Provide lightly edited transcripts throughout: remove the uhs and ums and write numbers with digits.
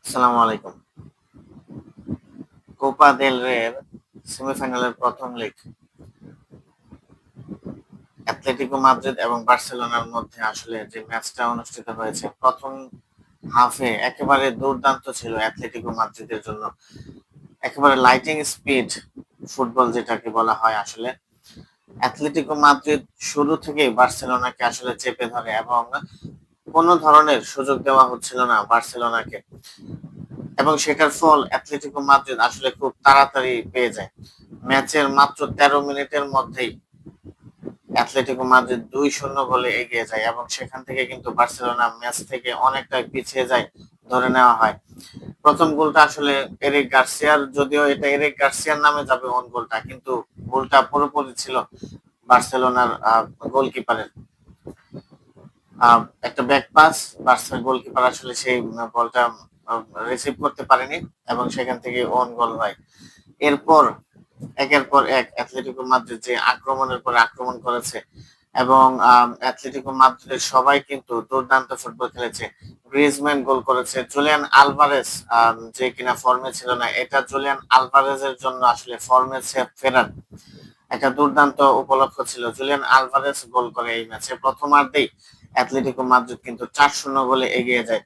আসসালামু আলাইকুম। Copa del রের সেমিফাইনালের প্রথম লেগ অ্যাটলেটিকো মাদ্রিদ এবং বার্সেলোনার মধ্যে আসলে যে ম্যাচটা অনুষ্ঠিত হয়েছে, প্রথম হাফে একেবারে দুর্দান্ত ছিল অ্যাটলেটিকো মাদ্রিদের জন্য। একেবারে লাইটিং স্পিড ফুটবল যেটাকে বলা হয় আসলে। অ্যাটলেটিকো মাদ্রিদ শুরু থেকেই বার্সেলোনাকে আসলে চেপে ধরে এবং কোনো ধরনের সুযোগ দেওয়া হচ্ছিল না বার্সেলোনাকে, এবং সেটার ফল অ্যাটলেটিকো মাদ্রিদ আসলে খুব তাড়াতাড়ি পেয়ে যায়। ম্যাচের মাত্র ১৩ মিনিটের মধ্যেই অ্যাটলেটিকো মাদ্রিদ ২-০ গোলে এগিয়ে যায় এবং সেখান থেকে কিন্তু বার্সেলোনা ম্যাচ থেকে অনেকটাই পিছিয়ে যায় ধরে নেওয়া হয়। প্রথম গোলটা আসলে এরিক গার্সিয়ার, যদিও এটা এরিক গার্সিয়ার নামে যাবে ওন গোলটা, কিন্তু গোলটা পুরোপুরি ছিল বার্সেলোনার গোলকিপারের। একটা ব্যাক পাস, বার্সার গোলকিপার আসলে সেই বলটা রিসিভ করতে পারেনি এবং সেখান থেকে ওন গোল হয়। এরপর একের পর এক অ্যাটলেটিকো মাদ্রিদ যে আক্রমণের পর আক্রমণ করেছে এবং অ্যাটলেটিকো মাদ্রিদের সবাই কিন্তু দুর্দান্ত ফুটবল খেলেছে। গ্রিজম্যান গোল করেছে, জুলিয়ান আলভারেজ যে কিনা ফর্মে ছিল না, এটা জুলিয়ান আলভারেজের জন্য আসলে ফর্মে ফেরার একটা দুর্দান্ত উপলক্ষ ছিল। জুলিয়ান আলভারেজ গোল করে এই ম্যাচে প্রথমার্ধেই অ্যাটলেটিকো মাদ্রিদ কিন্তু ৪-০ গোলে এগিয়ে যায়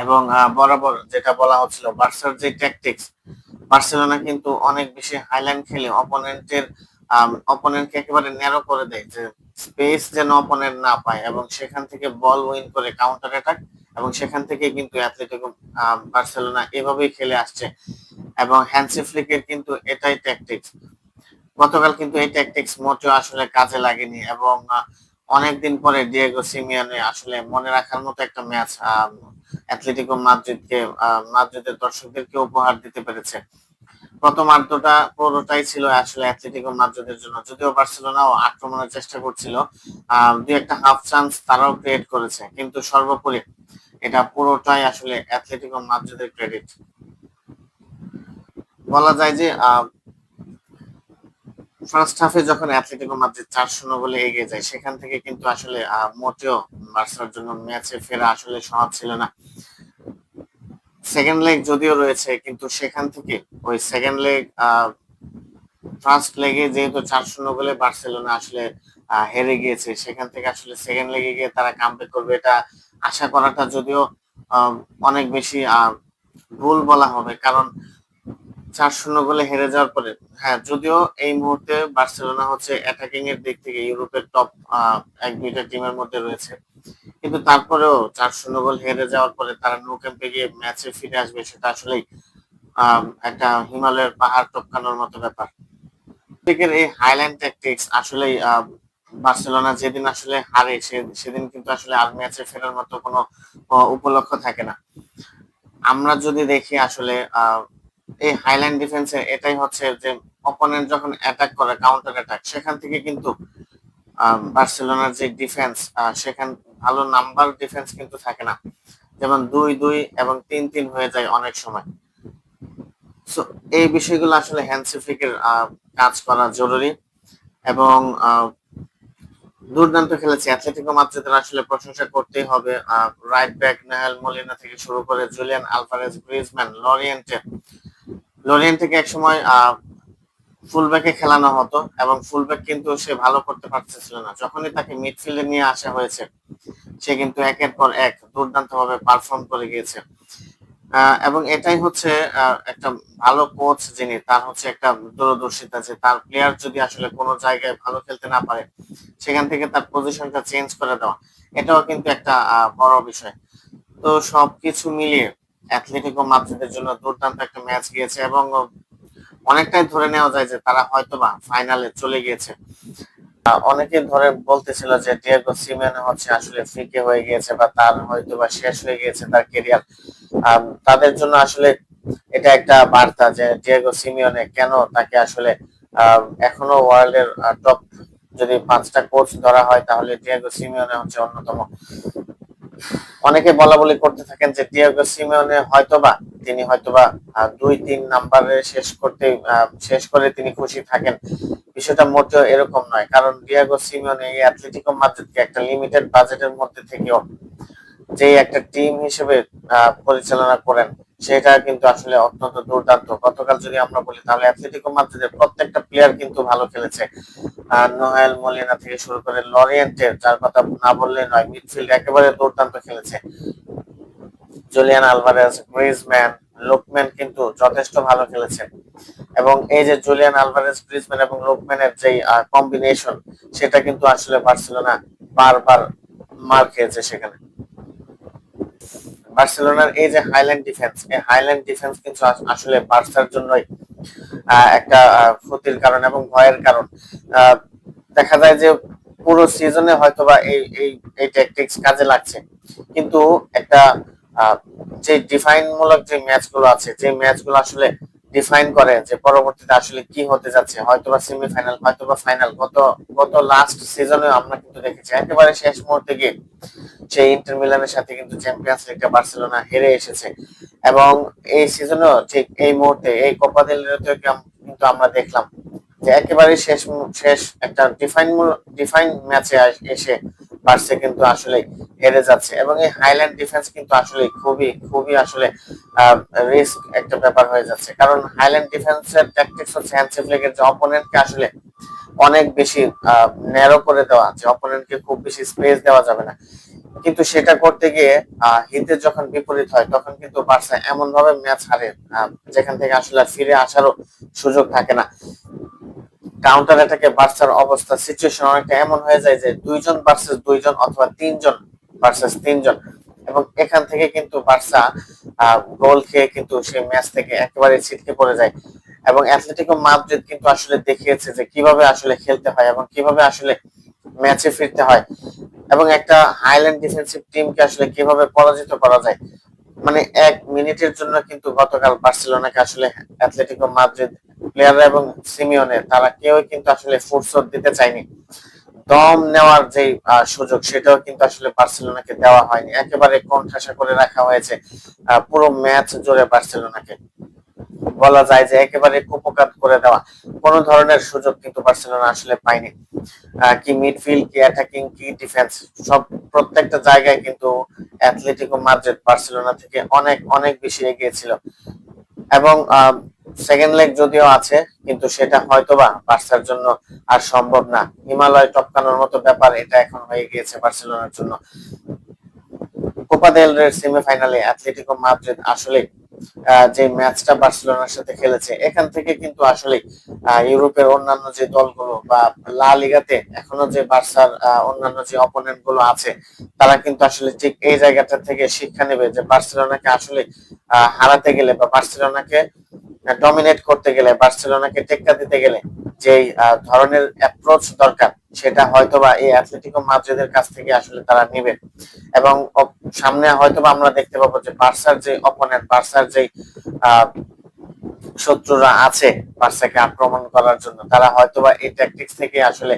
এবং বরাবর যেটা বলা হচ্ছিল বার্সার যে ট্যাকটিক্স, বার্সেলোনা কিন্তু অনেক বেশি হাইলাইন খেলে অপোনেন্টকে একেবারে ন্যারো করে দেয়, যে স্পেস যেন অপোনেন্ট না পায় এবং সেখান থেকে বল উইন করে কাউন্টার অ্যাটাক, এবং সেখান থেকে কিন্তু অ্যাটলেটিকো বার্সেলোনা এভাবেই খেলে আসছে এবং হ্যান্সি ফ্লিকের কিন্তু এটাই ট্যাকটিক্স। গতকাল কিন্তু এই ট্যাকটিক্স মোটেও আসলে কাজে লাগেনি এবং অনেকদিন পরে ডিয়েগো সিমিওনে আসলে মনে রাখার মতো একটা ম্যাচ অ্যাটলেটিকো মাদ্রিদের দর্শকদেরকে উপহার দিতে পেরেছে। প্রথমার্ধটা পুরোটাই ছিল আসলে অ্যাটলেটিকো মাদ্রিদের জন্য, যদিও বার্সেলোনাও আক্রমণের চেষ্টা করছিল, দুই একটা হাফ চান্স তারাও ক্রিয়েট করেছে, কিন্তু সর্বোপরি এটা পুরোটাই আসলে অ্যাটলেটিকো মাদ্রিদের ক্রেডিট। বলা যায় যে ফার্স্ট হাফে যখন অ্যাটলেটিকো মাদ্রিদ ৪-০ গোলে এগিয়ে যায়, সেখান থেকে কিন্তু আসলে মোটেও বার্সার জন্য ম্যাচে ফেরা আসলে সহজ ছিল না। সেকেন্ড লেগ যদিও রয়েছে, কিন্তু সেখান থেকে ওই সেকেন্ড লেগ ফার্স্ট লেগে যেহেতু ৪-০ গোলে বার্সেলোনা আসলে হেরে গিয়েছে, সেখান থেকে আসলে সেকেন্ড লেগে গিয়ে তারা কামব্যাক করবে এটা আশা করাটা যদিও অনেক বেশি ভুল বলা হবে, কারণ ৪-০ গোলে হেরে যাওয়ার পরে, হ্যাঁ যদিও এই মুহূর্তে বার্সেলোনা হচ্ছে অ্যাটাকিং এর দিক থেকে ইউরোপের টপ ১-২টা টিমের মধ্যে রয়েছে, কিন্তু তারপরেও ৪-০ গোল হেরে যাওয়ার পরে তারা নো ক্যাম্পে গিয়ে ম্যাচে ফিরে আসবে, সেটা আসলেই একটা হিমালয়ের পাহাড় টপকানোর মতো ব্যাপার। এই হাইল্যান্ড ট্যাকটিক্স আসলেই বার্সেলোনা যেদিন আসলে হারে সেদিন কিন্তু আসলে আর ম্যাচে ফেরার মতো কোনো উপলক্ষ থাকে না। আমরা যদি দেখি আসলে এই হাইল্যান্ড ডিফেন্সে এটাই হচ্ছে যে অপোনেন্ট যখন অ্যাটাক করে কাউন্টার অ্যাটাক, সেখান থেকে কিন্তু বার্সেলোনার যে ডিফেন্স, সেখান ভালো নাম্বার ডিফেন্স কিন্তু থাকে না, যেমন ২-২ এবং ৩-৩ হয়ে যায় অনেক সময়। সো এই বিষয়গুলো আসলে হ্যান্সি ফ্লিকের কাজ করা জরুরি এবং দুর্দান্ত খেলেছে অ্যাটলেটিকো মাদ্রিদের, আসলে প্রশংসা করতেই হবে। রাইট ব্যাক নাহেল মলিনা থেকে শুরু করে জুলিয়ান আলভারেজ, গ্রিজম্যান, লরিয়েন্টেকে একসময় ফুলব্যাকে খেলানো হতো এবং ফুলব্যাক কিন্তু সে ভালো করতে পারতেছিল না, যখনই তাকে মিডফিল্ডে নিয়ে আসা হয়েছে সে কিন্তু একের পর এক দুর্দান্ত ভাবে পারফর্ম করে গিয়েছে। এবং এটাই হচ্ছে একটা ভালো কোচ, যিনি তার হচ্ছে একটা দূরদর্শিতা, যে তার প্লেয়ার যদি আসলে কোনো জায়গায় ভালো খেলতে না পারে সেখান থেকে তার পজিশনটা চেঞ্জ করে দেওয়া, এটাও কিন্তু একটা বড় বিষয়। তো সবকিছু মিলিয়ে অ্যাটলেটিকো মাদ্রিদের জন্য দুর্দান্ত একটা ম্যাচ গিয়েছে এবং অনেকটাই ধরে নেওয়া যায় যে তারা হয়তোবা ফাইনালে চলে গিয়েছে। অনেকে ধরে বলতেছিল যে ডিয়েগো সিমেওনে হচ্ছে আসলে ফিকে হয়ে গিয়েছে বা তার হয়তোবা শেষ হয়ে গিয়েছে তার ক্যারিয়ার। তাদের জন্য আসলে এটা একটা বার্তা যে ডিয়েগো সিমিওনে কেন তাকে আসলে এখনো ওয়ার্ল্ডের টপ যদি ৫টা কোচ ধরা হয় তাহলে ডিয়েগো সিমিওনে হচ্ছে অন্যতম। অনেকে বলা বলি করতে থাকেন যে ডিয়েগো সিমিওনে তিনি হয়তোবা ২-৩ নাম্বারে শেষ করে তিনি খুশি থাকেন। বিষয়টা মোটেও এরকম নয়, কারণ ডিয়েগো সিমিওনে এই অ্যাটলেটিকো মাদ্রিদকে একটা লিমিটেড বাজেটের মধ্যে থেকেও যে একটা টিম হিসেবে পরিচালনা করেন, সেটা কিন্তু আসলে অত্যন্ত দুর্দান্ত। গতকাল যদি আমরা বলি তাহলে অ্যাথলেটিকো মাদ্রিদের প্রত্যেকটা প্লেয়ার কিন্তু ভালো খেলেছে। নোয়েল মলিনা থেকে শুরু করে লরিয়েন্টে, যার কথা না বললে নয়, মিডফিল্ড একেবারে দুর্দান্ত খেলেছে। জুলিয়ান আলভারেজ, গ্রিজম্যান, লুকম্যান কিন্তু যথেষ্ট ভালো খেলেছে। এবং এই যে জুলিয়ান আলভারেজ, গ্রিজম্যান এবং লুকম্যানের যে কম্বিনেশন, সেটা কিন্তু আসলে বার্সেলোনা বারবার মার খেয়েছে সেখানে। বার্সেলোনার এই যে হাইল্যান্ড ডিফেন্স, এই হাইল্যান্ড ডিফেন্স কিন্তু আসলে বার্সার জন্যই একটা ক্ষতির কারণ এবং ভয়ের কারণ। দেখা যায় যে পুরো সিজনে হয়তোবা এই এই এই ট্যাকটিক্স কাজে লাগছে, কিন্তু একটা যে ডিফাইন মূলক যে ম্যাচগুলো আছে, যে ম্যাচগুলো আসলে ডিফাইন করে যে পরবর্তীতে আসলে কি হতে যাচ্ছে, হয়তোবা সেমিফাইনাল, হয়তোবা ফাইনাল। গত গত লাস্ট সিজনে আমরা কিন্তু দেখেছি একেবারে শেষ মুহূর্তে গিয়ে সেই ইন্টার মিলানের সাথে কিন্তু চ্যাম্পিয়ন্স লিগটা বার্সেলোনা হেরে এসেছে। এবং এই সিজনেও ঠিক এই মুহূর্তে এই কোপা দেল রেতেও কিন্তু আমরা দেখলাম যে একেবারে শেষ শেষ একটা ডিফাইন ম্যাচে এসে বার্সা কিন্তু আসলে হেরে যাচ্ছে। এবং এই হাইল্যান্ড ডিফেন্স কিন্তু আসলে খুবই খুবই আসলে রিস্ক একটা ব্যাপার হয়ে যাচ্ছে, কারণ হাইল্যান্ড ডিফেন্সের ট্যাকটিক্স হচ্ছে হ্যান্সি ফ্লিকের যে অপোনেন্টকে আসলে অনেক বেশি ন্যারো করে দেওয়া, যে অপোনেন্টকে খুব বেশি স্পেস দেওয়া যাবে না। কিন্তু সেটা করতে গিয়ে হিতে যখন বিপরীত হয়, তখন কিন্তু বার্সা এমন ভাবে ম্যাচ হারে যেখান থেকে আসলে ফিরে আসারও সুযোগ থাকে না। কাউন্টার অ্যাটাকে বার্সার অবস্থা, সিচুয়েশন অনেকটা এমন হয়ে যায় যে 2 জন ভার্সেস 2 জন অথবা 3 জন ভার্সেস 3 জন। এবং এখান থেকে কিন্তু বার্সা গোল খেয়ে কিন্তু সেই ম্যাচ থেকে একেবারে ছিটকে পড়ে যায়। এবং অ্যাথলেটিকো মাদ্রিদ কিন্তু আসলে দেখিয়েছে যে কিভাবে আসলে খেলতে হয় এবং কিভাবে আসলে ম্যাচে ফিরতে হয়, এবং একটা হাইল্যান্ড ডিফেন্সিভ টিমকে আসলে কিভাবে পরাজিত করা যায়। মানে 1 মিনিটের জন্য কিন্তু গতকাল বার্সেলোনাকে আসলে অ্যাথলেটিকো মাদ্রিদ প্লেয়াররা এবং সিমিওনে তারা কেউ কিন্তু আসলে ফুরসত দিতে চায়নি। দম নেওয়ার যে সুযোগ, সেটাও কিন্তু আসলে বার্সেলোনাকে দেওয়া হয়নি, একেবারে কোণঠাসা করে রাখা হয়েছে পুরো ম্যাচ জুড়ে বার্সেলোনাকে। বলা যায় যে একেবারে কুপকাত করে দেওয়া, কোন ধরনের সুযোগ কিন্তু বার্সেলোনা আসলে পায়নি। কি মিডফিল্ড, কি অ্যাটাকিং, কি ডিফেন্স, সব প্রত্যেকটা জায়গায় কিন্তু অ্যাথলেটিকো মাদ্রিদ বার্সেলোনা থেকে অনেক অনেক বেশি এগিয়ে ছিল। এবং সেকেন্ড লেগ যদিও আছে, কিন্তু সেটা হয়তোবা বার্সার জন্য আর সম্ভব না। হিমালয় টপকানোর মতো ব্যাপার এটা এখন হয়ে গিয়েছে বার্সেলোনার জন্য। কোপা দেল রের সেমিফাইনালে অ্যাথলেটিকো মাদ্রিদ আসলে যে ম্যাচটা বার্সেলোনার সাথে খেলেছে, এখান থেকে কিন্তু আসলে ইউরোপের অন্যান্য যে দলগুলো বা লা লিগাতে এখনো যে বার্সার অন্যান্য যে অপোনেন্ট গুলো আছে, তারা কিন্তু আসলে ঠিক এই জায়গাটা থেকে শিক্ষা নেবে যে বার্সেলোনাকে আসলে হারাতে গেলে বা বার্সেলোনাকে ডমিনেট করতে গেলে, বার্সেলোনাকে টেক্কা দিতে গেলে যেই ধরনের অ্যাপ্রোচ দরকার, সেটা হয়তোবা এই অ্যাথলেটিকো মাদ্রিদের কাছ থেকে আসলে তারা নেবে। এবং সামনে হয়তোবা আমরা দেখতে পাবো যে বার্সার যে অপোনেন্ট, বার্সার যে শত্রুরা আছে বার্সাকে আক্রমণ করার জন্য, তারা হয়তোবা এই ট্যাকটিক্স থেকে আসলে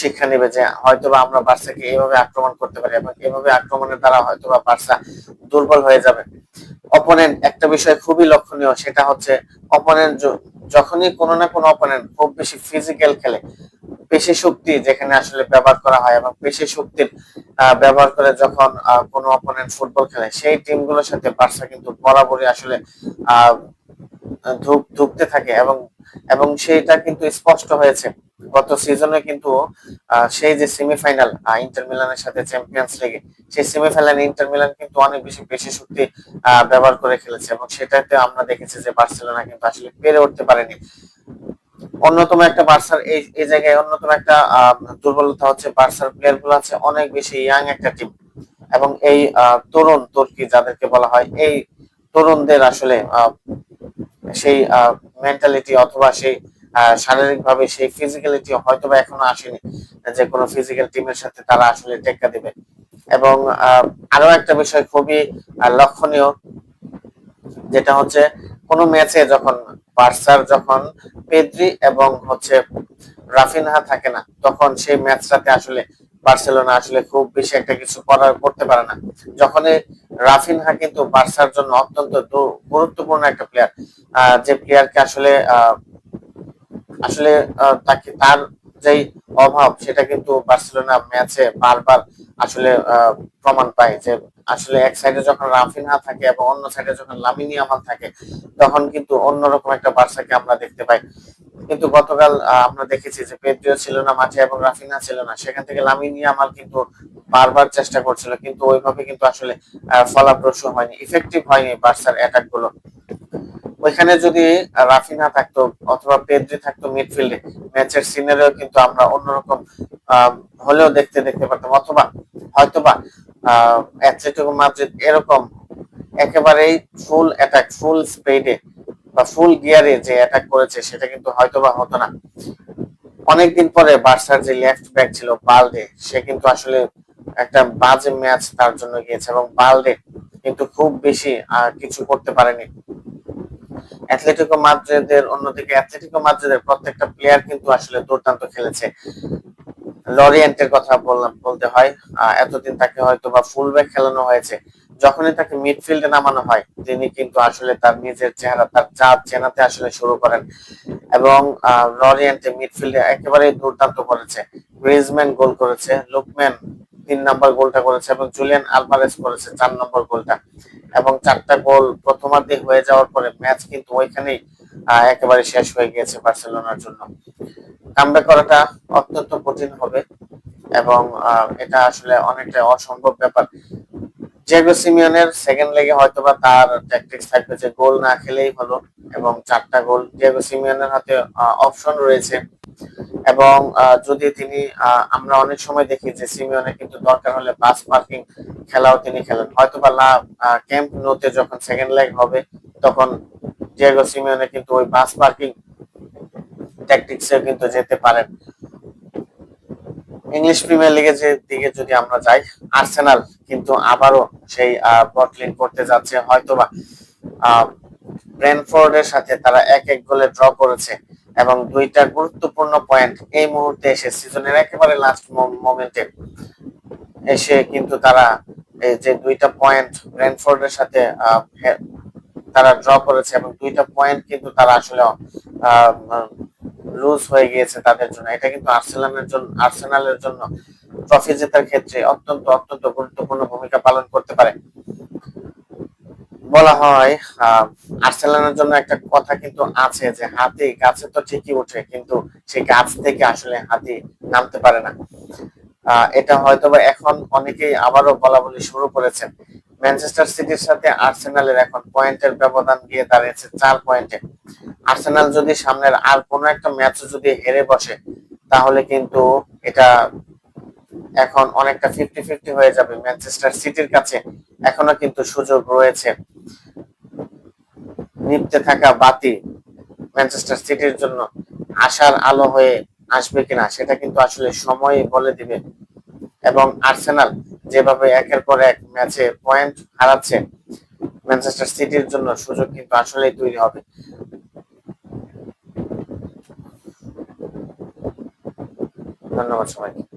শিক্ষা নেবে যে হয়তোবা আমরা বার্সাকে এইভাবে আক্রমণ করতে পারি, এবং এইভাবে আক্রমণের দ্বারা হয়তোবা বার্সা দুর্বল হয়ে যাবে। অপোনেন্ট একটা বিষয় খুবই লক্ষণীয়, সেটা হচ্ছে অপোনেন্ট যখনই কোনো না কোনো অপোনেন্ট খুব বেশি ফিজিক্যাল খেলে, পেশি শক্তি যেখানে আসলে ব্যবহার করা হয়, এবং পেশি শক্তির ব্যবহার করে যখন কোনো অপোনেন্ট ফুটবল খেলে, সেই টিমগুলোর সাথে বার্সা কিন্তু বরাবরই আসলে আহ ধুঁকতে থাকে। এবং এবং সেইটা কিন্তু স্পষ্ট হয়েছে গত সিজনে কিন্তু সেই যে সেমিফাইনাল ইন্টার মিলানের সাথে চ্যাম্পিয়ন্স লিগে, সেই সেমিফাইনালে ইন্টার মিলান কিন্তু অনেক বেশি পেশি শক্তি ব্যবহার করে খেলেছে, এবং সেটাতে আমরা দেখেছি যে বার্সেলোনা কিন্তু আসলে পেরে উঠতে পারেনি। অন্যতম একটা বার্সার এই জায়গায় অন্যতম একটা দুর্বলতা হচ্ছে বার্সার প্লেয়ার গুলো আছে অনেক বেশি ইয়াং একটা টিম, এবং এই তরুণ তুর্কি যাদেরকে বলা হয়, এই তরুণদের আসলে সেই মেন্টালিটি অথবা সেই শারীরিক ভাবে সেই ফিজিক্যালিটি হয়তোবা এখনো আসেনি যে কোনো ফিজিক্যাল টিমের সাথে তারা আসলে টেক্কা দিবে। এবং আরো একটা বিষয় খুবই লক্ষণীয়, যেটা হচ্ছে কোনো ম্যাচে যখন বার্সার যখন পেদ্রি এবং হচ্ছে রাফিনহা থাকে না, তখন সেই ম্যাচটাতে আসলে বার্সেলোনা আসলে খুব বেশি একটা কিছু করতে পারে না। যখন রাফিনহা কিন্তু বার্সার জন্য অত্যন্ত গুরুত্বপূর্ণ একটা প্লেয়ার, যে প্লেয়ারকে আসলে আসলে তাকে তার যেই অভাব, সেটা কিন্তু বার্সেলোনা ম্যাচে বারবার আসলে প্রমাণ পাই যে আসলে এক সাইডে যখন রাফিনহা থাকে এবং অন্য সাইডে যখন লামিনী ইয়ামাল থাকে তখন কিন্তু অন্যরকম একটা বার্সাকে আমরা দেখতে পাই। কিন্তু গতকাল আমরা দেখেছি যে পেদ্রিও ছিল না মাঠে এবং রাফিনহা ছিল না, সেখান থেকে লামিনী ইয়ামাল কিন্তু বারবার চেষ্টা করছিল, কিন্তু ওইভাবে কিন্তু আসলে ফলপ্রসূ হয়নি, ইফেক্টিভ হয়নি বার্সার অ্যাটাক গুলো। ওইখানে যদি রাফিনহা থাকতো অথবা পেদ্রি থাকতো মিডফিল্ডে, ম্যাচের সিনারিও কিন্তু আমরা অন্যরকম হলেও দেখতে পারতাম, অথবা হয়তোবা অ্যাটলেটিকো মাদ্রিদ এরকম একেবারেই ফুল অ্যাটাক, ফুল স্পিডে বা ফুল গিয়ারে যে অ্যাটাক করেছে সেটা কিন্তু হয়তোবা হতো না। অনেকদিন পরে বার্সার যে লেফট ব্যাক ছিল বালদে, সে কিন্তু আসলে একটা বাজে ম্যাচ তার জন্য গিয়েছে এবং বালদে কিন্তু খুব বেশি কিছু করতে পারেনি। অন্যদিকে অ্যাথলেটিকো মাদ্রিদের প্রত্যেকটা প্লেয়ার কিন্তু আসলে দুর্দান্ত খেলেছে। লরিয়েন্টের কথা বলতে হয়, এতদিন তাকে হয়তো বা ফুল ব্যাক খেলানো হয়েছে, যখনই তাকে মিডফিল্ডে নামানো হয় তিনি কিন্তু আসলে তার নিজের চেহারা, তার জাত চেনাতে আসলে শুরু করেন এবং লরিয়েন্টে মিডফিল্ডে একেবারেই দুর্দান্ত করেছে। গ্রিজম্যান গোল করেছে, লুকম্যান 3 নম্বর গোলটা করেছে এবং জুলিয়ান আলভারেজ করেছে 4 নম্বর গোলটা, এবং 4টা গোল প্রথমার্ধে হয়ে যাওয়ার পরে ম্যাচ কিন্তু ওইখানেই একেবারে শেষ হয়ে গিয়েছে বার্সেলোনার জন্য। কামব্যাক করাটা অত্যন্ত কঠিন হবে এবং এটা আসলে অনেকটা অসম্ভব ব্যাপার। ডিয়েগো সিমিওনের সেকেন্ড লেগে হয়তোবা তার ট্যাকটিক্স থাকবে যে গোল না খেলেই হলো, এবং 4টা গোল ডিয়েগো সিমিওনের হাতে অপশন রয়েছে। এবং যদি তিনি আমরা অনেক সময় দেখি যে সিমিওনে কিন্তু দরকার হলে বাস পার্কিং খেলাও তিনি খেলেন, হয়তোবা ক্যাম্প নোতে যখন সেকেন্ড লেগ হবে তখন ডিয়েগো সিমিওনে কিন্তু ওই বাস পার্কিং ট্যাকটিক্সে কিন্তু যেতে পারেন। ইংলিশ প্রিমিয়ার লিগের দিকে যদি আমরা যাই, আর্সেনাল কিন্তু আবারও সেই বটলিং করতে যাচ্ছে, হয়তোবা ব্রেন্টফোর্ডের সাথে তারা 1-1 গোলে ড্র করেছে এবং 2টা গুরুত্বপূর্ণ পয়েন্ট এই মুহূর্তে এসে সিজনের একেবারে লাস্ট মোমেন্টে এসে কিন্তু তারা এই যে 2টা পয়েন্ট ব্রেন্টফোর্ডের সাথে তারা ড্র করেছে এবং 2টা পয়েন্ট কিন্তু তারা আসলে লুজ হয়ে গিয়েছে তাদের জন্য। এটা কিন্তু আর্সেনালের জন্য ট্রফি জেতার ক্ষেত্রে অত্যন্ত গুরুত্বপূর্ণ ভূমিকা পালন করতে পারে। বলা হয় আর্সেনালের জন্য একটা কথা কিন্তু আছে যে হাতি গাছে তো ঠিকই ওঠে, কিন্তু সেই গাছ থেকে আসলে হাতি নামতে পারে না। এটা হয়তোবা এখন অনেকেই আবারও বলা বলি শুরু করেছেন। ম্যানচেস্টার সিটির সাথে আর্সেনালের এখন পয়েন্টের ব্যবধান গিয়ে দাঁড়িয়েছে 4 পয়েন্টে। আর্সেনাল যদি সামনের আর কোনো একটা ম্যাচ যদি হেরে বসে তাহলে কিন্তু এটা এখন অনেকটা 50-50 হয়ে যাবে। ম্যানচেস্টার সিটির কাছে এখনো কিন্তু সুযোগ রয়েছে। নিভতে থাকা বাতি ম্যানচেস্টার সিটির জন্য আশার আলো হয়ে আসবে কিনা সেটা কিন্তু আসলে সময়ই বলে দিবে। এবং আর্সেনাল যেভাবে একের পর এক ম্যাচে পয়েন্ট হারাচ্ছে, ম্যানচেস্টার সিটির জন্য সুযোগ কিন্তু আসলেই তৈরি হবে। ধন্যবাদ সবাইকে।